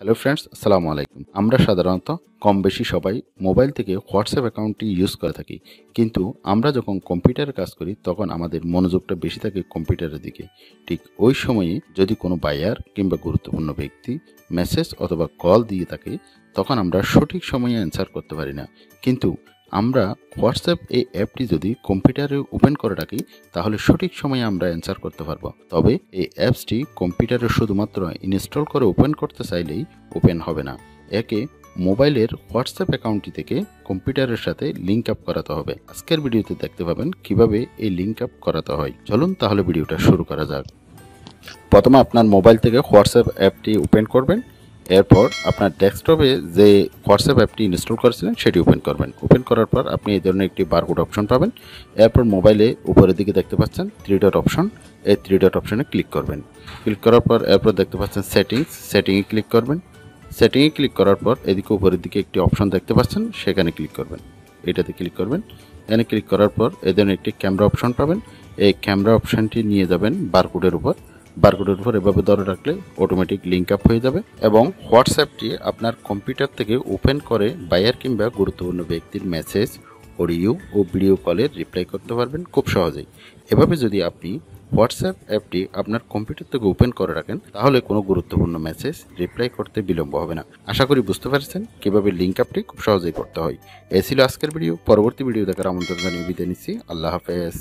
Hello friends, আসসালামু আলাইকুম। আমরা সাধারণত কম বেশি সবাই মোবাইল থেকে হোয়াটসঅ্যাপ অ্যাকাউন্টটি ইউজ করে থাকি, কিন্তু আমরা যখন কম্পিউটারে কাজ করি তখন আমাদের মনোযোগটা বেশি থাকে কম্পিউটারের দিকে। ঠিক ওই সময়ে যদি কোনো বায়ার কিংবা গুরুত্বপূর্ণ ব্যক্তি মেসেজ অথবা কল দিয়ে থাকে, তখন আমরা সঠিক সময়ে অ্যান্সার করতে পারি না। কিন্তু আমরা হোয়াটসঅ্যাপ এই অ্যাপটি যদি কম্পিউটারে ওপেন করে রাখি, তাহলে সঠিক সময়ে আমরা অ্যান্সার করতে পারবো। তবে এই অ্যাপসটি কম্পিউটারে শুধুমাত্র ইনস্টল করে ওপেন করতে চাইলেই ওপেন হবে না। একে মোবাইলের হোয়াটসঅ্যাপ অ্যাকাউন্টটি থেকে কম্পিউটারের সাথে লিঙ্ক আপ করাতে হবে। আজকের ভিডিওতে দেখতে পাবেন কিভাবে এই লিঙ্ক আপ করাতে হয়। চলুন তাহলে ভিডিওটা শুরু করা যাক। প্রথমে আপনার মোবাইল থেকে হোয়াটসঅ্যাপ অ্যাপটি ওপেন করবেন। এরপর আপনার ডেস্কটপে যে হোয়াটসঅ্যাপ অ্যাপটি ইনস্টল করেছিলেন সেটি ওপেন করবেন। ওপেন করার পর আপনি এই ধরনের একটি বারকোড অপশন পাবেন। এরপর মোবাইলে উপরের দিকে দেখতে পাচ্ছেন 3 ডট অপশন, এই 3 ডট অপশনে ক্লিক করবেন। ক্লিক করার পর এরপর দেখতে পাচ্ছেন সেটিংয়ে ক্লিক করবেন। সেটিংয়ে ক্লিক করার পর এদিকে উপরের দিকে একটি অপশন দেখতে পাচ্ছেন, সেখানে ক্লিক করবেন। এটাতে ক্লিক করবেন। এখানে ক্লিক করার পর এই ধরনের একটি ক্যামেরা অপশন পাবেন। এই ক্যামেরা অপশনটি নিয়ে যাবেন বারকোডের উপর। বারকোডের উপর এভাবে ধরে রাখলে অটোমেটিক লিঙ্ক আপ হয়ে যাবে এবং হোয়াটসঅ্যাপটি আপনার কম্পিউটার থেকে ওপেন করে বায়ার কিংবা গুরুত্বপূর্ণ ব্যক্তির মেসেজ, অডিও ও ভিডিও কলের রিপ্লাই করতে পারবেন খুব সহজেই। এভাবে যদি আপনি হোয়াটসঅ্যাপ অ্যাপটি আপনার কম্পিউটার থেকে ওপেন করে রাখেন, তাহলে কোনো গুরুত্বপূর্ণ মেসেজ রিপ্লাই করতে বিলম্ব হবে না। আশা করি বুঝতে পারছেন কীভাবে লিঙ্ক আপটি খুব সহজেই করতে হয়। এই ছিল আজকের ভিডিও। পরবর্তী ভিডিও দেখার আমন্ত্রণ জানিয়ে বিদায় নিচ্ছি। আল্লাহ হাফেজ।